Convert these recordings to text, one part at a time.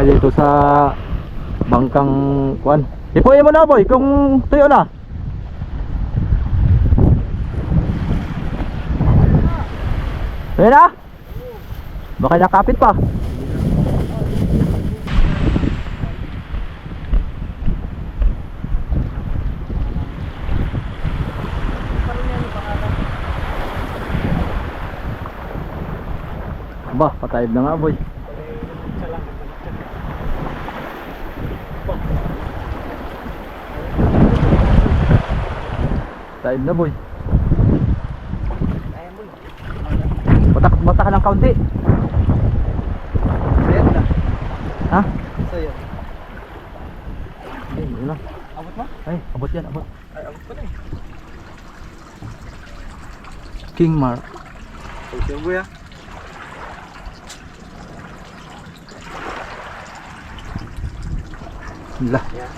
tayo dito sa bangkang kuan. Ipuin mo na boy kung tuyo na. Tuyo na? Baka nakapit pa. Ba, patayib na nga boy. Patayib na boy. Batak ka ng kaunti. Ha? Sa'yo. Ay, yun lang. Abot mo? Ay, abot yan, abot. Ay, abot pa na eh. King Mark. Pagkaw boy ah. Lah, Yan.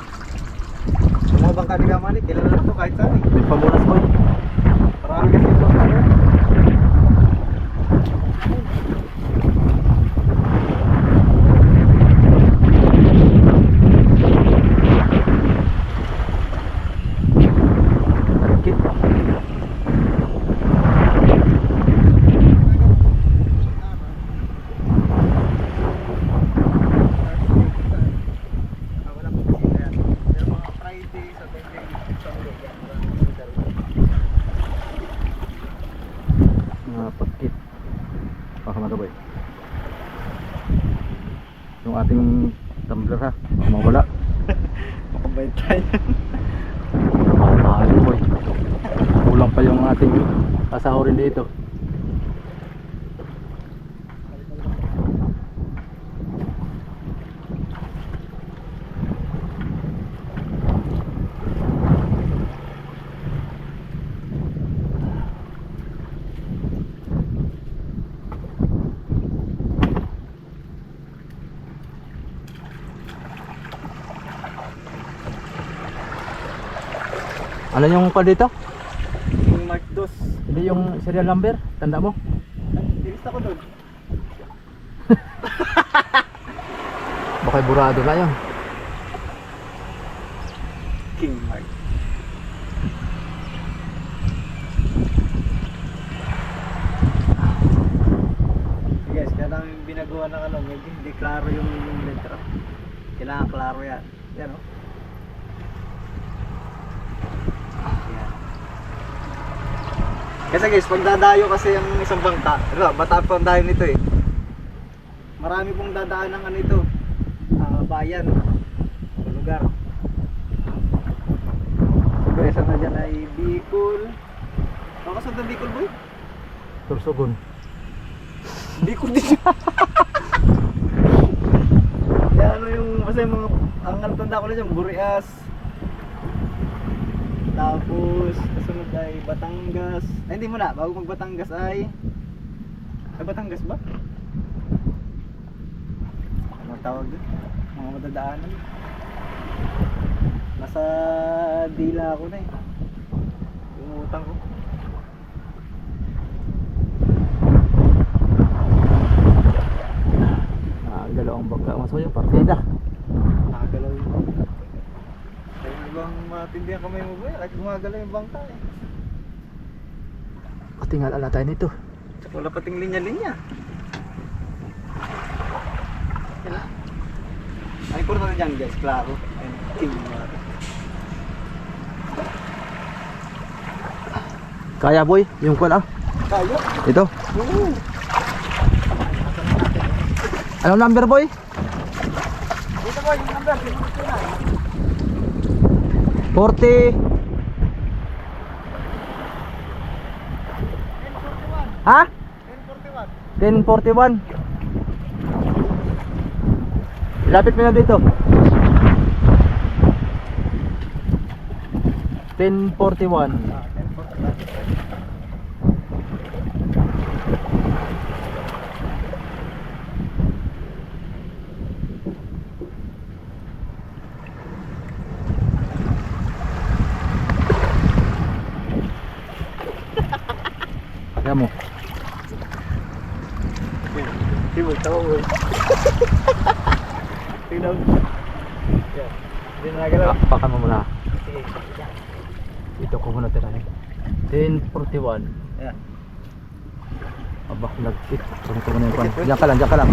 Sa mga bangka ni Kamani, kilala na to kahit saan eh. may pamunas boy. Marami kasi ito sa ano. Tarikit. Wala pa kasi yan. Pero mga Friday, Saturday, Sunday, yan. Maraming bisita rin. Mga pagkit. Baka mga boy. Yung ating tumbler ha, baka mawala. Makabayad tayo. Mahal boy. Kulang pa yung ating kasahurin dito. Ano yung pa dito? Yung Mark 2. Hindi yung serial number, tanda mo? Dilis ako doon. Baka burado na yun. King Mark. Guys, kaya namin binagawa ng ano, medyo hindi klaro yung letra. Kailangan klaro yan. Yan o. Yan. Kasi guys, pag dadayo kasi yung isang bangka, bata pa ang dayo nito eh. Marami pong dadaan ng ano ito, bayan, o lugar. Siguro isa na dyan ay Bicol. Baka saan ng Bicol boy? Tursogon. Bicol din siya. Kaya ano yung, basta yung mga, ang tanda ko na dyan, Burias. Tapos, kasunod ay Batangas. Ay hindi mo na, bago mag Batangas ay Batangas ba? Ano tawag doon? Mga madadaanan. Nasa dila ako na eh. Yung utang ko. Galaw ang bangka. Maso yung partida. Nakagalaw yung bangka. Kaya ibang matindihan kamay mo ba? Like gumagalaw yung bangka eh. Katingal ala tayo nito. Tsaka wala pating linya-linya. Kaya ay puro na dyan guys, klaro. Ayun, King Mark. Kaya boy, yung kuwan ah. Kaya? Ito. Oo. Anong number boy? Dito boy, yung number, 40. Ha? 1041. 1041. Lapit mo na dito. 1041. 1041. Kaya mo. Hindi mo tawa boy. Tingnan mo. Yan. Hindi na nagalaw. Pakan mo muna. Sige. Yan. Ito ko muna tirahin. 10:41. Yan. Aba, nag-it. Ito ko na yung pan. Diyan ka lang, diyan ka lang.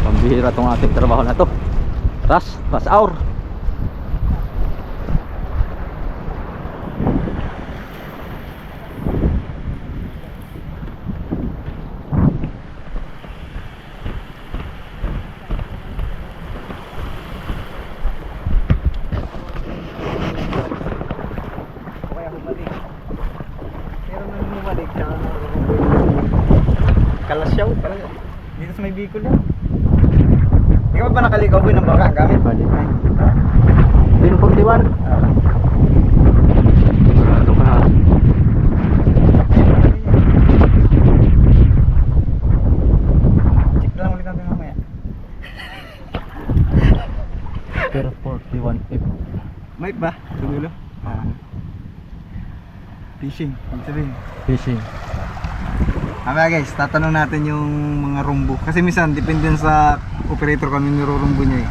Pambihira tong ating trabaho na to. Rush hour. Kaya humalik. Meron nang humalik. Kalasyaw. Dito sa may Bicol yan. Ikaw ba nakalikaw boy ng baka gamit? Balik. 10:41. Ito ka na. Check lang ulit natin mamaya. Pero 41 F. May ba? Sa dulo? Fishing. Ibig sabihin. Fishing. Mamaya guys, tatanong natin yung mga rumbo. Kasi minsan, depende sa operator kung ano nirurumbo nyo eh.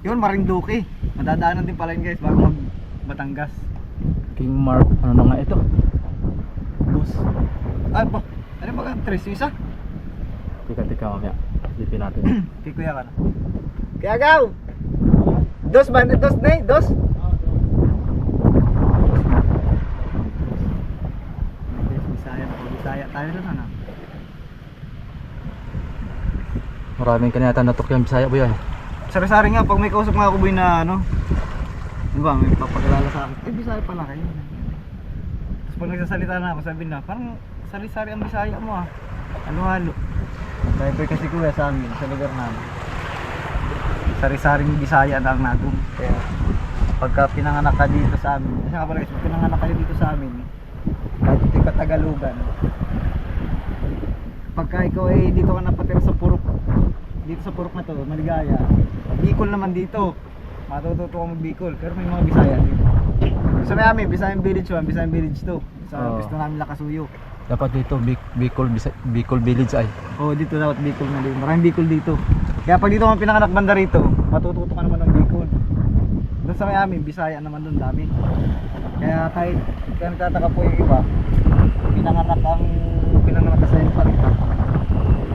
Yun, Marinduque. Madadaanan din pala yun guys, bago mag Batangas. King Mark. Ano na nga ito? Bus. Ay po, ano ba ka? Tres yung isa? Tika mamaya. Silipin natin. Kay kuya ka na. Kaya gaw! Dos ba? Dos na eh? Dos? Bisaya na. Bisaya tayo na sana. Maraming kaniyata natok yung Bisaya boy ay. Sari-sari nga, pag may kausap nga ako boy na ano, diba, may papakilala sa akin. Eh, Bisaya pala kayo. Tapos pag nagsasalita na ako, sabi na, parang sari-sari ang Bisaya mo ah. Halo-halo. Dahil boy kasi kuya sa amin, sa lugar namin. Sari-saring Bisaya lang natin. Kaya, pagka pinanganak ka dito sa amin, kasi nga pala guys, pag pinanganak kayo dito sa amin, kahit ito'y Katagalugan, pagka ikaw ay dito ka napatira sa Purok, dito sa Purok na to, Maligaya, Bicol naman dito, matututo ka mag-Bicol, pero may mga Bisaya dito. Sa may amin, Bisayang Village 1, Bisayang Village 2, sa pisto namin Lakasuyo. Dapat dito Bicol Village ay. Oo, dito dapat Bicol na dito, maraming Bicol dito. Kaya pag dito kang pinanganak banda rito, matututo ka naman ng Bicol. Doon sa may amin, Bisaya naman doon dami. Kaya kahit nagtataka po yung iba, pinanganak ka sa Empal,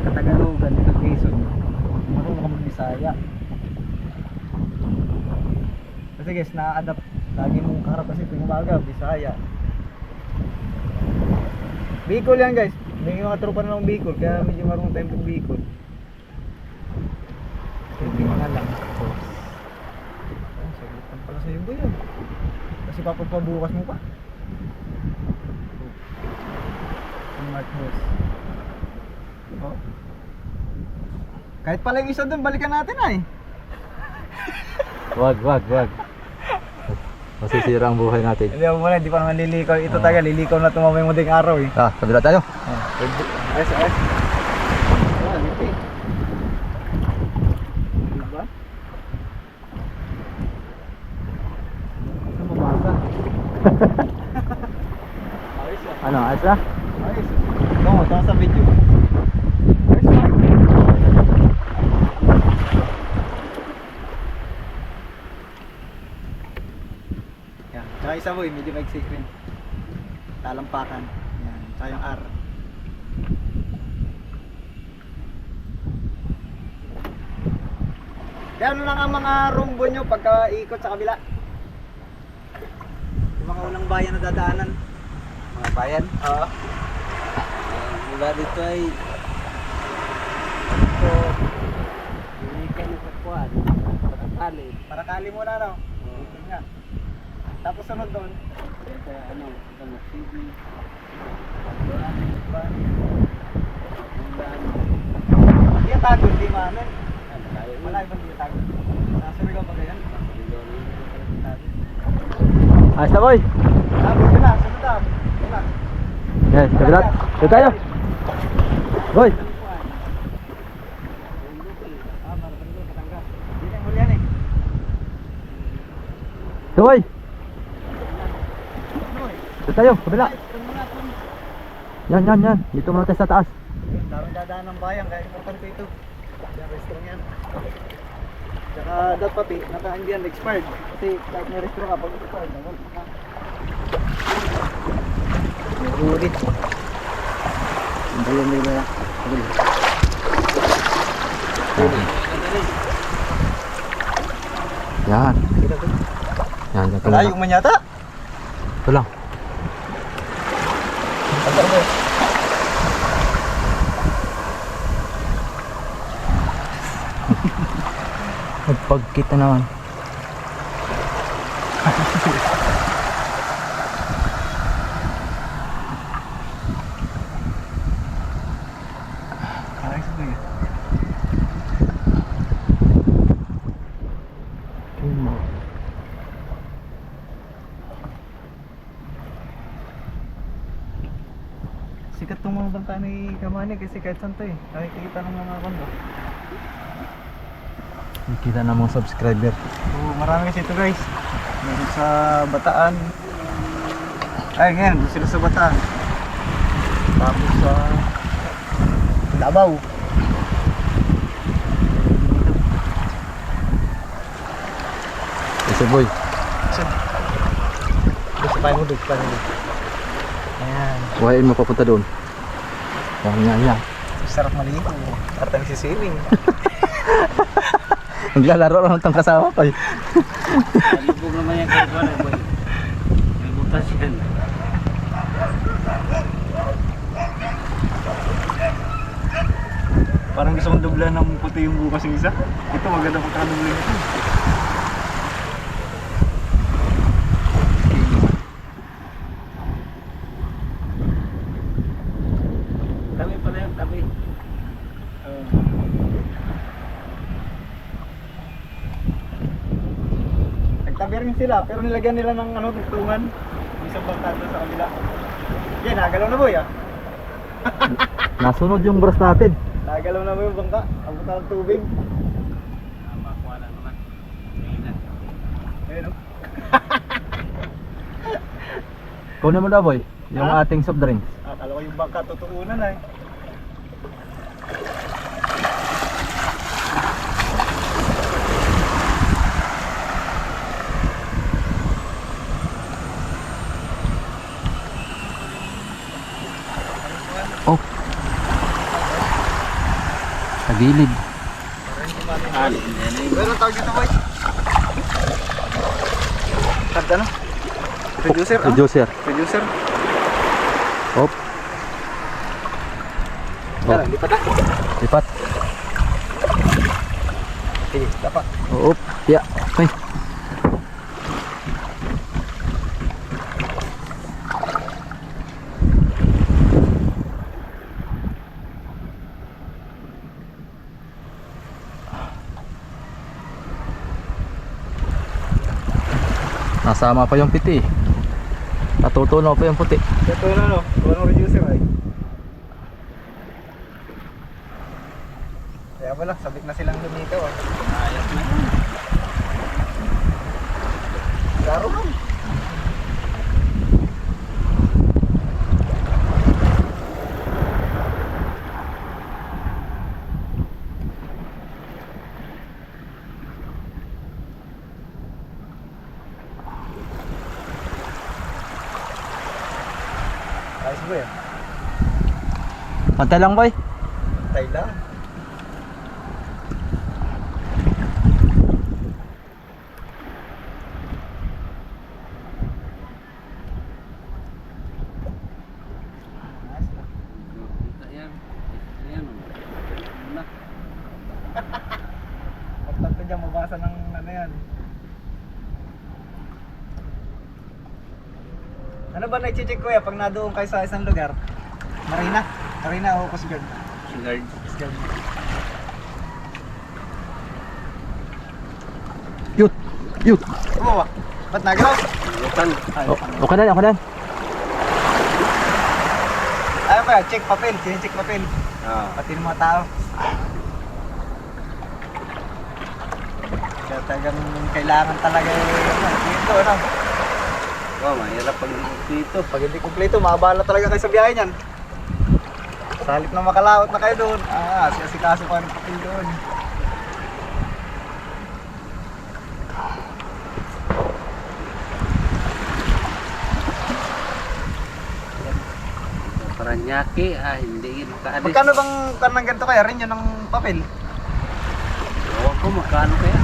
Katagalugan, dito Quezon, marunong ka mag-Bisaya. Kasi guys, na-adapt, lagi mong kaharap kasi tuwing umaga, Bisaya. Bicol yan guys, may mga tropa na ng Bicol, kaya medyo marunong tayo ng Bicol. Hindi nga lang. Sagutan pala sa'yo ba yan? Kasi papabukas mo pa. Smart boss. Oh. Kahit pala yung isa doon, balikan natin ay. Wag. Masisira ang buhay natin. Hindi mo muna, hindi pa naman lilikaw. Ito taga, lilikaw na tumamay mo ding araw eh. Kabila tayo. Ayos. Oh, dito eh. Diba? Ano mabasa? Ayos ah. Ano, ayos na? Ayos. Ito sa video. Ayos na. Yan. Tsaka isa boy, medyo magsik rin. Talampakan. Yan. Tsaka yung R. Gano'n lang ang mga rumbo nyo pagka ikot sa kabila. Yung mga unang bayan na dadaanan. Mga bayan? Oo. Mula dito ay So, Ilikan sa kuwan, Parakali. Parakali muna no? Ikot nga. Tapos sunod doon. Kaya ano, Tanok City. Hindi yung tagol, di manan. Malayo ba hindi yung tagol? Nasa Rigaw ba ganyan? Ayos na boy. Tapos yun na, sunod na. Yun na. Yes, kabila. Dito tayo. Boy. Hindi na huli yan eh. Ito boy. Ano eh? Dito tayo, kabila. Yan. Dito muna tayo sa taas. Daming dadaan ng bayan, kaya importante ito. Yung restaurant yan. Tsaka dapat hindi yan expired. Kasi kahit may restaurant ka, pag expired, ulit. Bayan nila. Yan. Yan, ito muna. Layo man yata. Ito lang. Magpagkita naman. Sikat tong mga bangka ni Kamani kasi kahit saan to eh. Nakikita ng mga kondo. Nakikita ng mga subscriber. So, marami kasi ito guys. Meron sa Bataan. Ay ngayon, sila sa Bataan. Tapos sa Davao. Ito boy. Gusto tayo mo doon. Ayan. Huwain mo papunta doon. Yan. Sarap maligo. At ang sisiling. Naglalaro lang itong kasama pa eh. Malibog naman yan kay Kuan, boy. May butas yan. Parang gusto kong dublan ng puti yung bukas yung isa. Ito maganda pagkakadublan ito. Tabi pala yan, tabi. Nagtabi rin sila pero nilagyan nila ng tugtungan. Isang bangka doon sa kabila. Yan, nagalaw na boy ah. Nasunod yung brush natin. Nagalaw na boy yung bangka. Abot na ng tubig. Makuha na naman. Ayun. Ayun o. Kunin mo daw boy, yung Ha? ating soft drinks. Akala ko yung bangka tutuunan eh. Oh. Sa gilid. Ali, yan ay. Pero tawag dito boy. Tawag ano? Reducer ah? Reducer. Reducer. Op. Tara, lipat ah. Lipat. Sige, dapat. Op. Ya. Okay. Nasama pa yung piti. Natutunaw pa yung puti. Ito na no, walang reducer ay. Kaya wala, sabik na silang lumitaw ah. Ayos na. Laro lang. Ayos ba yan? Pantay lang boy. Tay lang. Ayan. Ayan. Una. Importante dyan, mabasa ng ano yan. Ano ba na-check kuya pag nadoon kayo sa isang lugar? Marina? Marina o Coast Guard? Sigard. Coast Guard. Yut. Oo ba? Ba't nagalaw? Lutan. Okay na, okay na. Ayun ba, check papel, check papel. Ah. Pati ng mga tao. Kaya talagang kailangan talaga dito, ano? Oh, mahirap pag dito. Pag hindi kumpleto, makabala talaga kayo sa biyahe niyan. Sa halip na makalaot na kayo doon, asikaso pa ng papel doon. Paranaque, hindi yun makaalis. Magkano bang kanang ganito kaya rin yun ng papel? Oo ko, magkano kaya?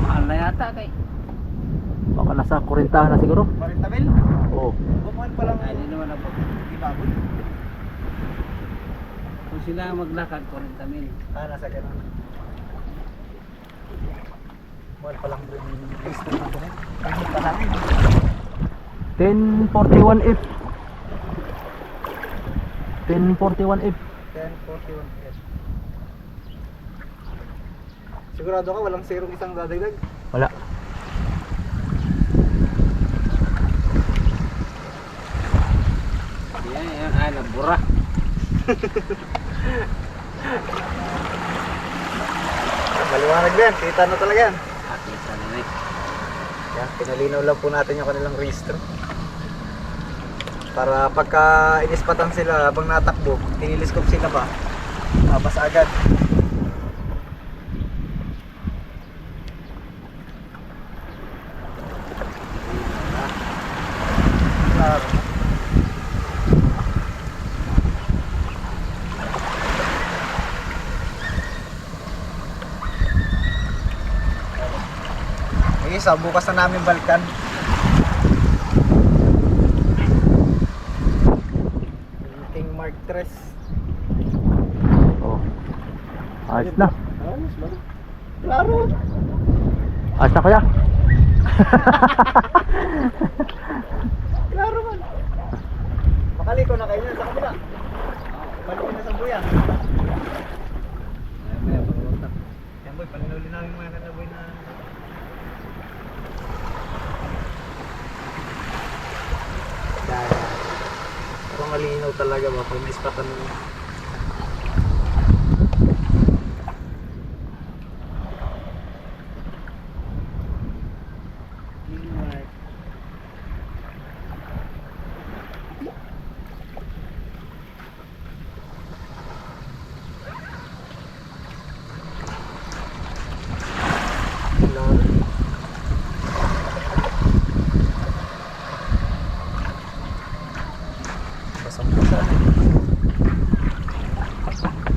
Mahal na yata kay. Baka nasa 40 na siguro. 40 mil? Oo. Bumuhan pa lang Ay, hindi naman ako. ibaboy. Kung sila maglakad, 40 mil. Nasa ganun. Buwan pa lang rin yung list na ito. Kahit pa lang. 1041 if. 1041 if. 1041 yes. Sigurado ka walang zerong isang dadagdag? Wala. Yan, ay, nabura. Maliwanag din, kita na talaga yan. Kita na rin. Yan, pinalinaw lang po natin yung kanilang registro. Para pagka inispatan sila habang natakbo, tiniliskop sila ba, mabas agad. Claro. Isa, bukas na namin balikan. King Mark 3. Oh. Ayos na. Ayos ba? Klaro. Ayos na kuya. Klaro man. Makaliko na kayo sa kabila. Balik na sa buya. Yan boy, palinuli namin mga kanaboy na pero malinaw talaga ba pag may spatan mo.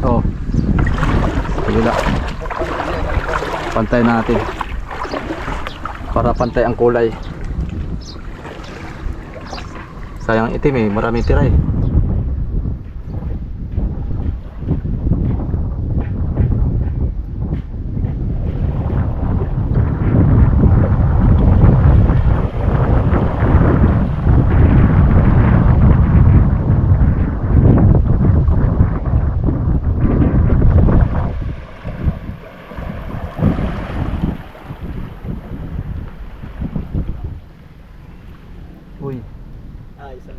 Oh. Wala. Pantay natin. Para pantay ang kulay. Sayang itim eh, maraming tira eh. Uy. Isa.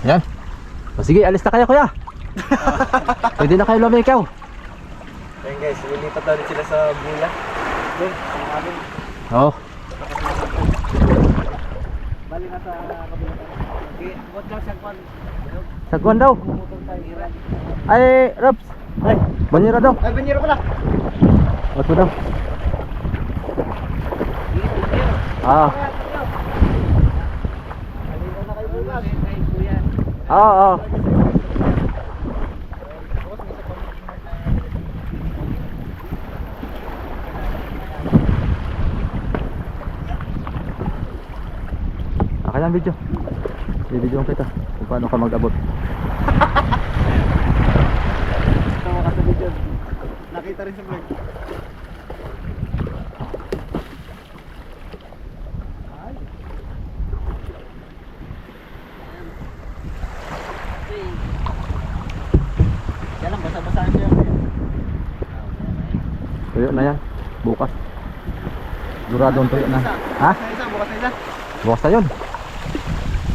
Yan. O sige, alis na kayo kuya. Pwede na kayo lumikaw. Ayun guys, lilipat daw rin sila sa bula. Doon, sa mga doon. Oh. Bali na sa kabila. Okay, huwag lang sa kwan. Sagwan daw. Pumutol tayo. Ay, Raps. Ay, Banyera daw. ay, banyero pala. What's mo daw? Ah. Halika na kayo bukas. Oo. Kaya ang video. Bibidyoan kita kung paano ka mag-abot. Tawa ka sa video. Nakita rin sa vlog. Ay. Yan lang, basa-basaan siya. Tuyo na yan. bukas. Duradong tuyo na. Ha? Bukas na isa. Bukas na yun.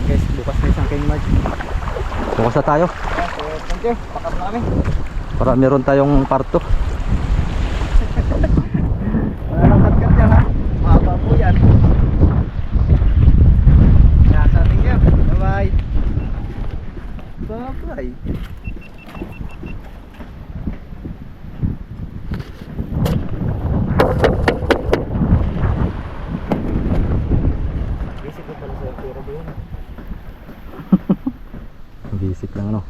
Guys, bukas na isang King Mark. Bukas na tayo. So, thank you. Pakas na kami. Para meron tayong part 2. Wala lang kat-kat yan ha. Mahaba po yan. Kaya sa ating game. Bye-bye. Bye-bye. Basic ko pala sa pera ba yun? Basic lang ano.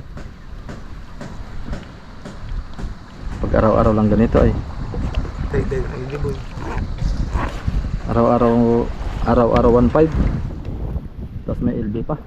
Pag araw-araw lang ganito ay Hindi boy. araw-araw 1.5 tapos may LB pa.